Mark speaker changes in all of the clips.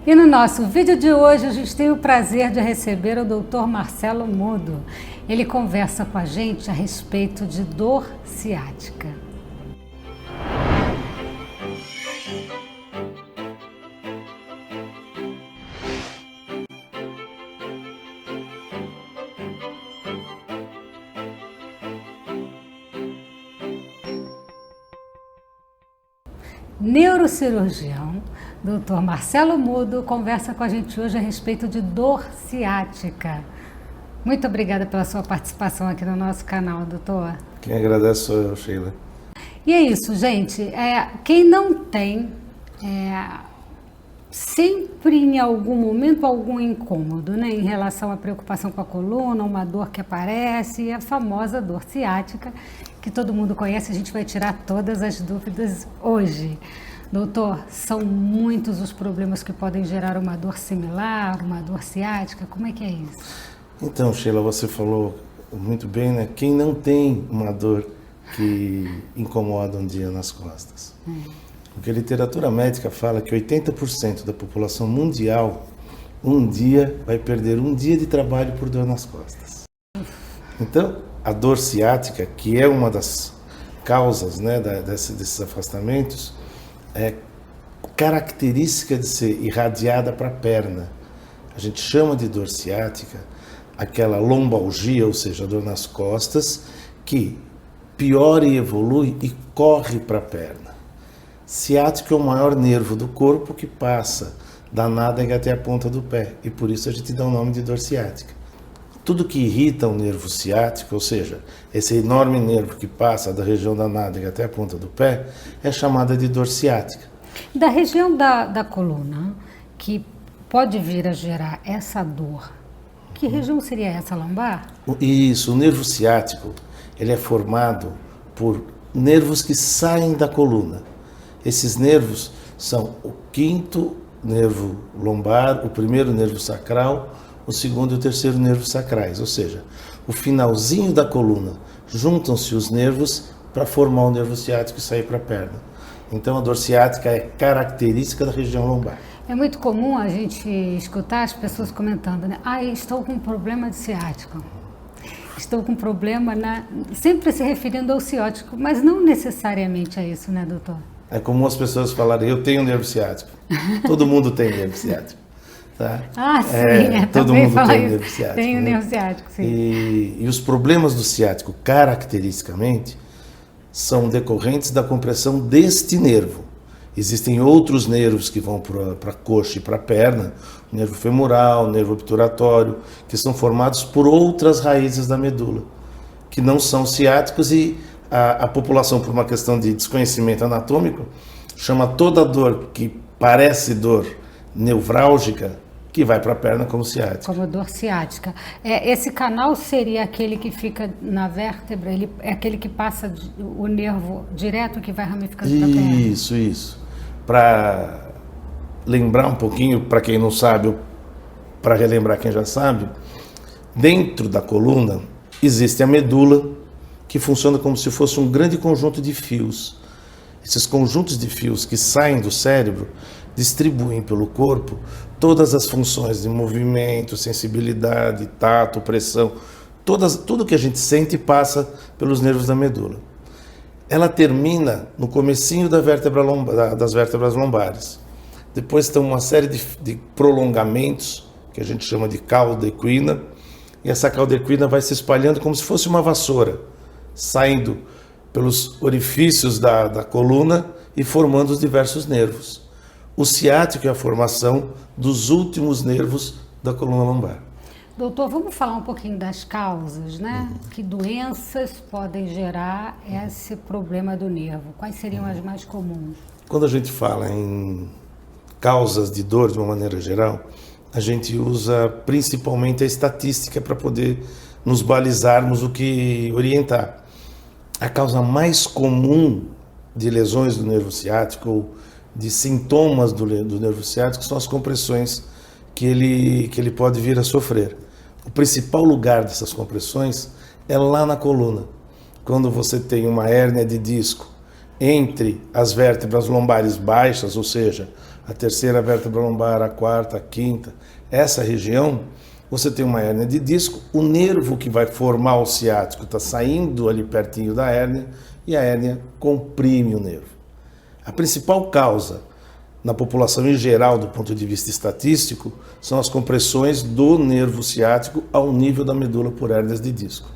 Speaker 1: E no nosso vídeo de hoje a gente tem o prazer de receber o Dr. Marcelo Mudo. Ele conversa com a gente a respeito de dor ciática. Neurocirurgião, Dr. Marcelo Mudo, conversa com a gente hoje a respeito de dor ciática. Muito obrigada pela sua participação aqui no nosso canal, doutor.
Speaker 2: Quem agradece sou eu, Sheila.
Speaker 1: E é isso, gente. Quem não tem, sempre em algum momento, algum incômodo, né? Em relação à preocupação com a coluna, uma dor que aparece, e a famosa dor ciática, que todo mundo conhece. A gente vai tirar todas as dúvidas hoje. Doutor, são muitos os problemas que podem gerar uma dor similar, uma dor ciática. Como é que é isso?
Speaker 2: Então, Sheila, você falou muito bem, né? Quem não tem uma dor que incomoda um dia nas costas? Porque a literatura médica fala que 80% da população mundial um dia vai perder um dia de trabalho por dor nas costas. Então, a dor ciática, que é uma das causas, né, desses afastamentos, é característica de ser irradiada para a perna. A gente chama de dor ciática aquela lombalgia, ou seja, a dor nas costas, que piora e evolui e corre para a perna. Ciático é o maior nervo do corpo que passa da nádega até a ponta do pé, e por isso a gente dá o nome de dor ciática. Tudo que irrita o nervo ciático, ou seja, esse enorme nervo que passa da região da nádega até a ponta do pé, é chamada de dor ciática.
Speaker 1: Da região da coluna, que pode vir a gerar essa dor, que região seria essa, lombar?
Speaker 2: Isso, o nervo ciático, ele é formado por nervos que saem da coluna. Esses nervos são o quinto nervo lombar, o primeiro nervo sacral, o segundo e o terceiro nervo sacrais, ou seja, o finalzinho da coluna, juntam-se os nervos para formar o nervo ciático e sair para a perna. Então a dor ciática é característica da região lombar.
Speaker 1: É muito comum a gente escutar as pessoas comentando, né? Estou com um problema de ciático. Estou com problema sempre se referindo ao ciático, mas não necessariamente a isso, né, doutor?
Speaker 2: É comum as pessoas falarem, eu tenho nervo ciático. Todo mundo tem nervo ciático. Tá?
Speaker 1: Sim,
Speaker 2: todo mundo tem nervo ciático.
Speaker 1: Tenho
Speaker 2: né?
Speaker 1: nervo ciático, sim.
Speaker 2: E os problemas do ciático, caracteristicamente, são decorrentes da compressão deste nervo. Existem outros nervos que vão para a coxa e para a perna, o nervo femoral, o nervo obturatório, que são formados por outras raízes da medula, que não são ciáticos, e a população, por uma questão de desconhecimento anatômico, chama toda dor que parece dor nevrálgica, que vai para a perna, como ciática. Como
Speaker 1: dor ciática. Esse canal seria aquele que fica na vértebra, ele é aquele que passa o nervo direto que vai ramificando para a perna?
Speaker 2: Isso. Para lembrar um pouquinho, para quem não sabe, ou para relembrar quem já sabe, dentro da coluna existe a medula, que funciona como se fosse um grande conjunto de fios. Esses conjuntos de fios que saem do cérebro distribuem pelo corpo todas as funções de movimento, sensibilidade, tato, pressão, tudo que a gente sente passa pelos nervos da medula. Ela termina no comecinho das vértebras lombares. Depois tem uma série de prolongamentos, que a gente chama de cauda equina, e essa cauda equina vai se espalhando como se fosse uma vassoura, saindo pelos orifícios da coluna e formando os diversos nervos. O ciático é a formação dos últimos nervos da coluna lombar.
Speaker 1: Doutor, vamos falar um pouquinho das causas, né? Que doenças podem gerar esse problema do nervo? Quais seriam as mais comuns?
Speaker 2: Quando a gente fala em causas de dor de uma maneira geral, a gente usa principalmente a estatística para poder nos balizarmos o que orientar. A causa mais comum de lesões do nervo ciático ou de sintomas do nervo ciático são as compressões que ele pode vir a sofrer. O principal lugar dessas compressões é lá na coluna. Quando você tem uma hérnia de disco entre as vértebras lombares baixas, ou seja, a terceira vértebra lombar, a quarta, a quinta, essa região, você tem uma hérnia de disco, o nervo que vai formar o ciático está saindo ali pertinho da hérnia e a hérnia comprime o nervo. A principal causa na população em geral, do ponto de vista estatístico, são as compressões do nervo ciático ao nível da medula por hérnias de disco.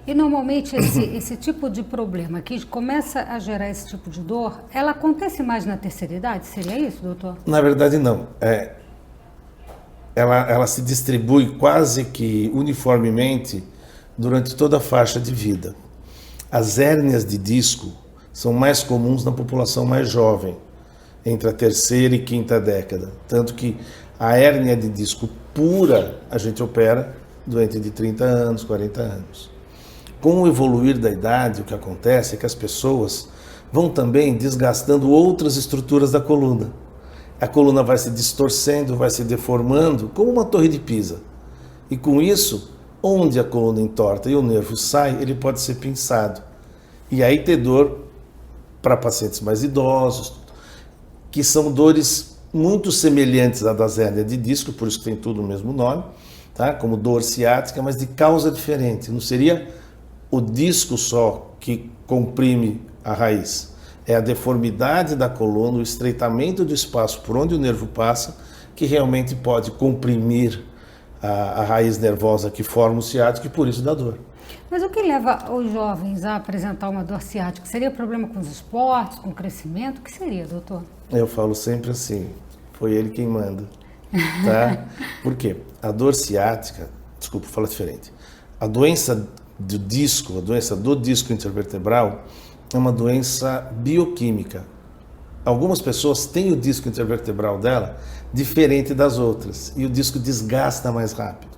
Speaker 1: E normalmente esse tipo de problema que começa a gerar esse tipo de dor, ela acontece mais na terceira idade? Seria isso, doutor?
Speaker 2: Na verdade, não. Ela se distribui quase que uniformemente durante toda a faixa de vida. As hérnias de disco são mais comuns na população mais jovem, entre a terceira e quinta década. Tanto que a hérnia de disco pura a gente opera doente de 30 anos, 40 anos. Com o evoluir da idade, o que acontece é que as pessoas vão também desgastando outras estruturas da coluna. A coluna vai se distorcendo, vai se deformando, como uma torre de Pisa. E com isso, onde a coluna entorta e o nervo sai, ele pode ser pinçado. E aí ter dor para pacientes mais idosos, que são dores muito semelhantes à das hérnias de disco, por isso que tem tudo o mesmo nome, tá? Como dor ciática, mas de causa diferente. Não seria o disco só que comprime a raiz. É a deformidade da coluna, o estreitamento do espaço por onde o nervo passa, que realmente pode comprimir a raiz nervosa que forma o ciático e por isso dá dor.
Speaker 1: Mas o que leva os jovens a apresentar uma dor ciática? Seria problema com os esportes, com o crescimento? O que seria, doutor?
Speaker 2: Eu falo sempre assim, foi ele quem manda, tá? Por quê? A dor ciática, desculpa, fala diferente. A doença do disco, a doença do disco intervertebral, é uma doença bioquímica. Algumas pessoas têm o disco intervertebral dela diferente das outras e o disco desgasta mais rápido.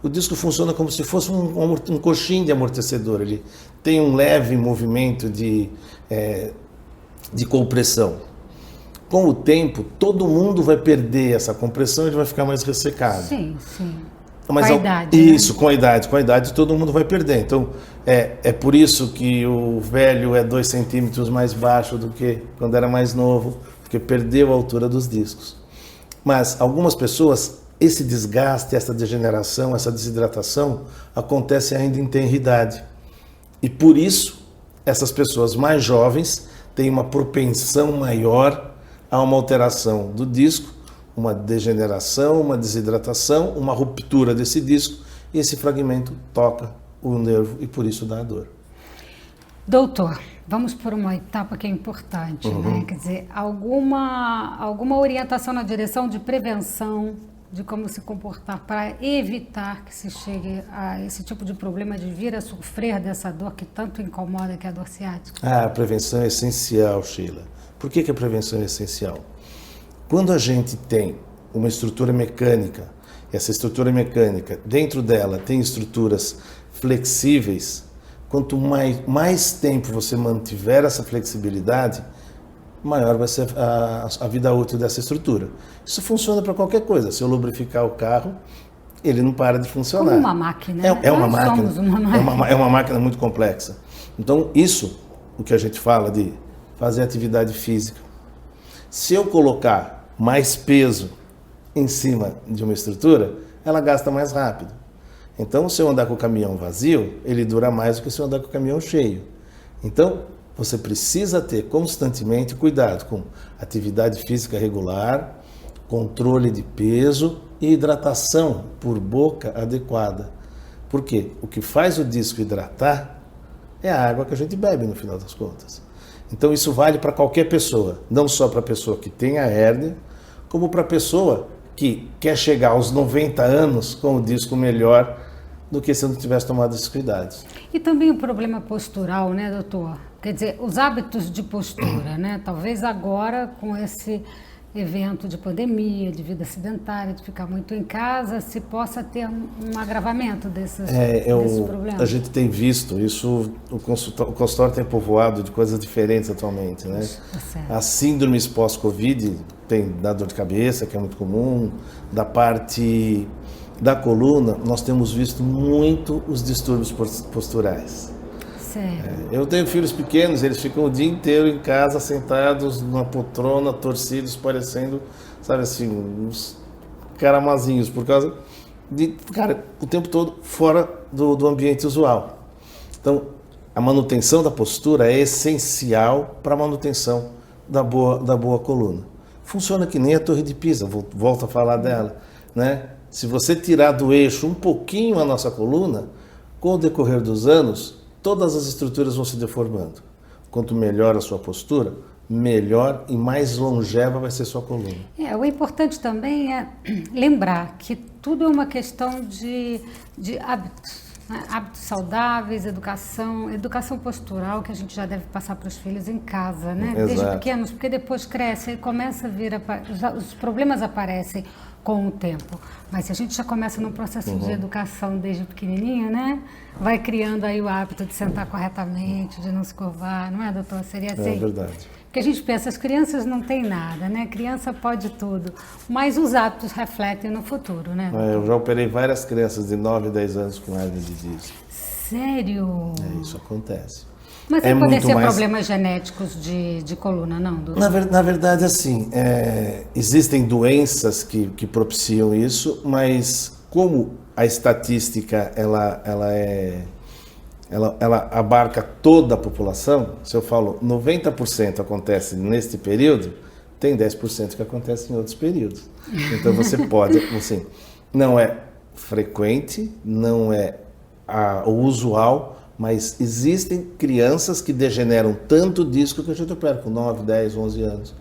Speaker 2: O disco funciona como se fosse um coxim de amortecedor. Ele tem um leve movimento de compressão. Com o tempo, todo mundo vai perder essa compressão e ele vai ficar mais ressecado.
Speaker 1: Sim, sim.
Speaker 2: Mas
Speaker 1: com a idade.
Speaker 2: Isso,
Speaker 1: né?
Speaker 2: com a idade todo mundo vai perder. Então, é por isso que o velho é 2 centímetros mais baixo do que quando era mais novo, porque perdeu a altura dos discos. Mas algumas pessoas, esse desgaste, essa degeneração, essa desidratação acontece ainda em tenra idade. E por isso, essas pessoas mais jovens têm uma propensão maior a uma alteração do disco, uma degeneração, uma desidratação, uma ruptura desse disco, e esse fragmento toca o nervo e por isso dá a dor.
Speaker 1: Doutor, vamos por uma etapa que é importante, né? Quer dizer, alguma orientação na direção de prevenção, de como se comportar para evitar que se chegue a esse tipo de problema de vir a sofrer dessa dor que tanto incomoda, que é a dor ciática?
Speaker 2: A prevenção é essencial, Sheila. Por que a prevenção é essencial? Quando a gente tem uma estrutura mecânica, essa estrutura mecânica, dentro dela tem estruturas flexíveis, quanto mais tempo você mantiver essa flexibilidade, maior vai ser a vida útil dessa estrutura. Isso funciona para qualquer coisa. Se eu lubrificar o carro, ele não para de funcionar.
Speaker 1: Como uma máquina.
Speaker 2: É uma máquina.
Speaker 1: Somos uma máquina.
Speaker 2: É uma máquina muito complexa. Então, isso, o que a gente fala de fazer atividade física. Se eu colocar mais peso em cima de uma estrutura, ela gasta mais rápido. Então, se eu andar com o caminhão vazio, ele dura mais do que se eu andar com o caminhão cheio. Então, você precisa ter constantemente cuidado com atividade física regular, controle de peso e hidratação por boca adequada. Por quê? O que faz o disco hidratar é a água que a gente bebe no final das contas. Então isso vale para qualquer pessoa, não só para a pessoa que tem a hérnia, como para a pessoa que quer chegar aos 90 anos com o disco melhor do que se não tivesse tomado esses cuidados.
Speaker 1: E também o problema postural, né, doutor? Quer dizer, os hábitos de postura, né? Talvez agora, com esse evento de pandemia, de vida sedentária, de ficar muito em casa, se possa ter um agravamento desses problemas.
Speaker 2: A gente tem visto isso, o consultório tem povoado de coisas diferentes atualmente, né? As síndromes pós-Covid, tem da dor de cabeça, que é muito comum, da parte da coluna, nós temos visto muito os distúrbios posturais.
Speaker 1: Sério?
Speaker 2: Eu tenho filhos pequenos, eles ficam o dia inteiro em casa, sentados numa poltrona, torcidos, parecendo, sabe assim, uns caramazinhos, por causa de, cara, o tempo todo fora do ambiente usual. Então, a manutenção da postura é essencial para a manutenção da boa coluna. Funciona que nem a Torre de Pisa, volto a falar dela, né? Se você tirar do eixo um pouquinho a nossa coluna, com o decorrer dos anos, todas as estruturas vão se deformando. Quanto melhor a sua postura, melhor e mais longeva vai ser sua coluna.
Speaker 1: O importante também é lembrar que tudo é uma questão de hábitos, né? Hábitos saudáveis, educação postural, que a gente já deve passar para os filhos em casa, né?
Speaker 2: Exato.
Speaker 1: Desde pequenos, porque depois cresce e começa a vir, os problemas aparecem com o tempo. Mas se a gente já começa num processo de educação desde pequenininho, né? Vai criando aí o hábito de sentar corretamente, de não se curvar, não é, doutor? Seria assim?
Speaker 2: É verdade.
Speaker 1: Porque a gente pensa, as crianças não têm nada, né? Criança pode tudo, mas os hábitos refletem no futuro, né?
Speaker 2: Eu já operei várias crianças de 9, 10 anos com hernia de disco.
Speaker 1: Sério?
Speaker 2: Isso acontece.
Speaker 1: Mas não podem ser problemas genéticos de coluna, não, doutor?
Speaker 2: Na verdade, assim, existem doenças que propiciam isso, mas como a estatística ela abarca toda a população, se eu falo 90% acontece neste período, tem 10% que acontece em outros períodos. Então você pode, assim, não é frequente, não é o usual, mas existem crianças que degeneram tanto disco que a gente opera com 9, 10, 11 anos.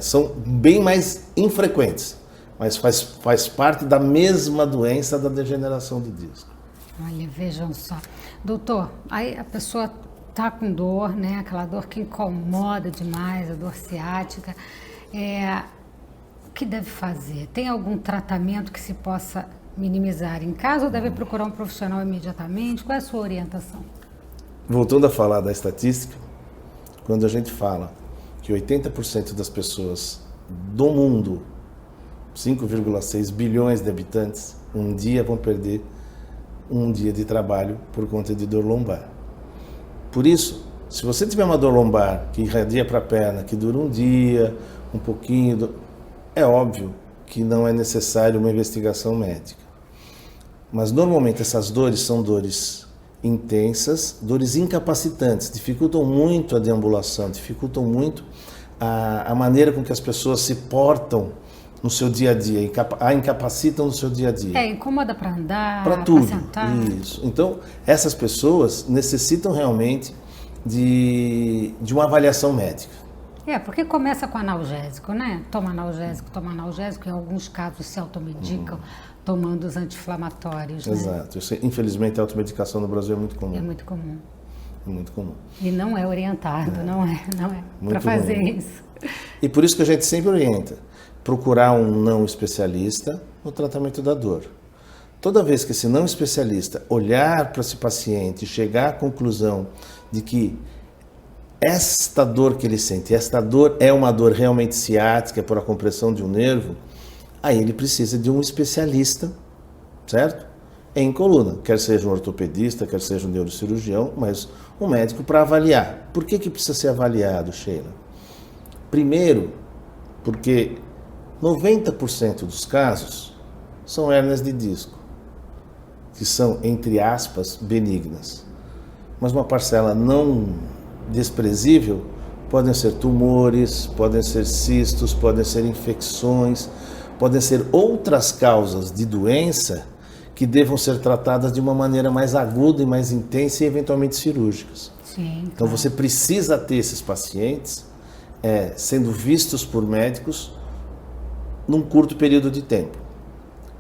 Speaker 2: São bem mais infrequentes, mas faz parte da mesma doença da degeneração de disco.
Speaker 1: Olha, vejam só. Doutor, aí a pessoa tá com dor, né? Aquela dor que incomoda demais, a dor ciática. O que deve fazer? Tem algum tratamento que se possa minimizar em casa ou deve procurar um profissional imediatamente? Qual é a sua orientação?
Speaker 2: Voltando a falar da estatística, quando a gente fala que 80% das pessoas do mundo, 5,6 bilhões de habitantes, um dia vão perder um dia de trabalho por conta de dor lombar. Por isso, se você tiver uma dor lombar que irradia para a perna, que dura um dia, um pouquinho, é óbvio que não é necessário uma investigação médica. Mas normalmente essas dores são dores intensas, dores incapacitantes, dificultam muito a deambulação, dificultam muito a maneira com que as pessoas se portam no seu dia a dia, a incapacitam no seu dia a dia.
Speaker 1: Incomoda para andar,
Speaker 2: para tudo.
Speaker 1: Sentar.
Speaker 2: Isso. Então, essas pessoas necessitam realmente de uma avaliação médica.
Speaker 1: Porque começa com analgésico, né? Toma analgésico, em alguns casos se automedicam, tomando os anti-inflamatórios.
Speaker 2: Exato. Né? Infelizmente, a automedicação no Brasil é muito comum.
Speaker 1: É muito comum.
Speaker 2: É muito comum.
Speaker 1: E não é orientado, não é para fazer ruim. Isso.
Speaker 2: E por isso que a gente sempre orienta procurar um não especialista no tratamento da dor. Toda vez que esse não especialista olhar para esse paciente e chegar à conclusão de que esta dor que ele sente, esta dor é uma dor realmente ciática por a compressão de um nervo, aí ele precisa de um especialista, certo? Em coluna, quer seja um ortopedista, quer seja um neurocirurgião, mas um médico para avaliar. Por que precisa ser avaliado, Sheila? Primeiro, porque 90% dos casos são hérnias de disco, que são, entre aspas, benignas. Mas uma parcela não desprezível podem ser tumores, podem ser cistos, podem ser infecções, podem ser outras causas de doença que devam ser tratadas de uma maneira mais aguda e mais intensa e eventualmente cirúrgicas.
Speaker 1: Sim,
Speaker 2: então você precisa ter esses pacientes sendo vistos por médicos num curto período de tempo.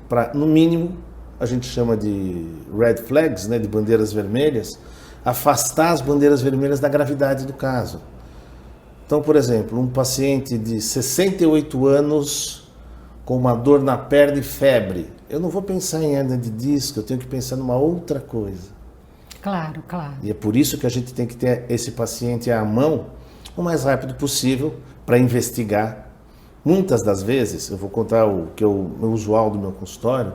Speaker 2: Para, no mínimo, a gente chama de red flags, né, de bandeiras vermelhas, afastar as bandeiras vermelhas da gravidade do caso. Então, por exemplo, um paciente de 68 anos com uma dor na perna e febre, eu não vou pensar em hérnia de disco, eu tenho que pensar numa outra coisa.
Speaker 1: Claro.
Speaker 2: E é por isso que a gente tem que ter esse paciente à mão o mais rápido possível para investigar. Muitas das vezes, eu vou contar o que é o usual do meu consultório,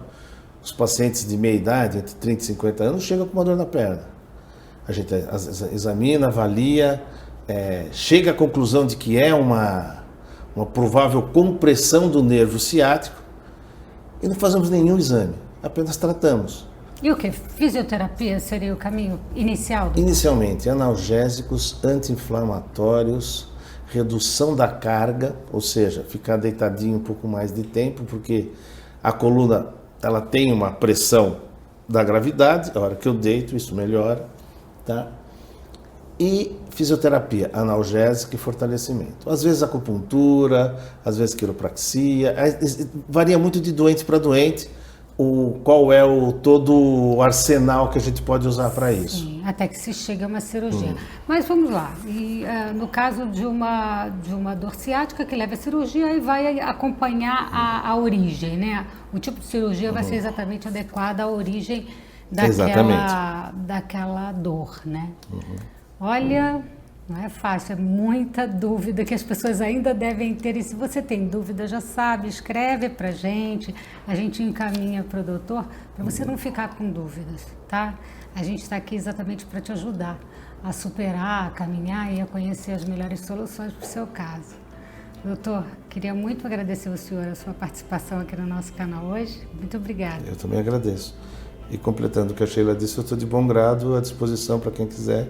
Speaker 2: os pacientes de meia idade, entre 30 e 50 anos, chegam com uma dor na perna. a gente examina, avalia, chega à conclusão de que é uma provável compressão do nervo ciático e não fazemos nenhum exame, apenas tratamos.
Speaker 1: E o que? Fisioterapia seria o caminho inicial?
Speaker 2: Inicialmente, analgésicos, anti-inflamatórios, redução da carga, ou seja, ficar deitadinho um pouco mais de tempo, porque a coluna ela tem uma pressão da gravidade, a hora que eu deito isso melhora, tá? E fisioterapia, analgésica e fortalecimento. Às vezes acupuntura, às vezes quiropraxia, varia muito de doente para doente, qual é todo o arsenal que a gente pode usar para isso.
Speaker 1: Sim, até que se chegue a uma cirurgia. Mas vamos lá, e, no caso de uma dor ciática que leva à cirurgia, aí vai acompanhar a origem, né? O tipo de cirurgia vai ser exatamente adequada à origem daquela dor, né? Olha, não é fácil, é muita dúvida que as pessoas ainda devem ter. E se você tem dúvida, já sabe, escreve pra gente, a gente encaminha para o doutor, para você não ficar com dúvidas, tá? A gente está aqui exatamente para te ajudar a superar, a caminhar e a conhecer as melhores soluções para o seu caso. Doutor, queria muito agradecer ao senhor a sua participação aqui no nosso canal hoje. Muito obrigada.
Speaker 2: Eu também agradeço. E completando o que a Sheila disse, eu estou de bom grado à disposição para quem quiser.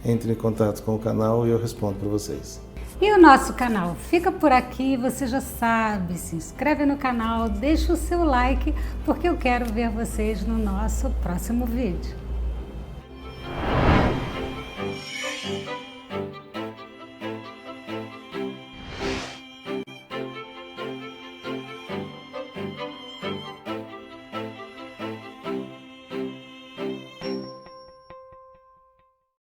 Speaker 2: Entre em contato com o canal e eu respondo para vocês.
Speaker 1: E o nosso canal fica por aqui, você já sabe, se inscreve no canal, deixa o seu like, porque eu quero ver vocês no nosso próximo vídeo.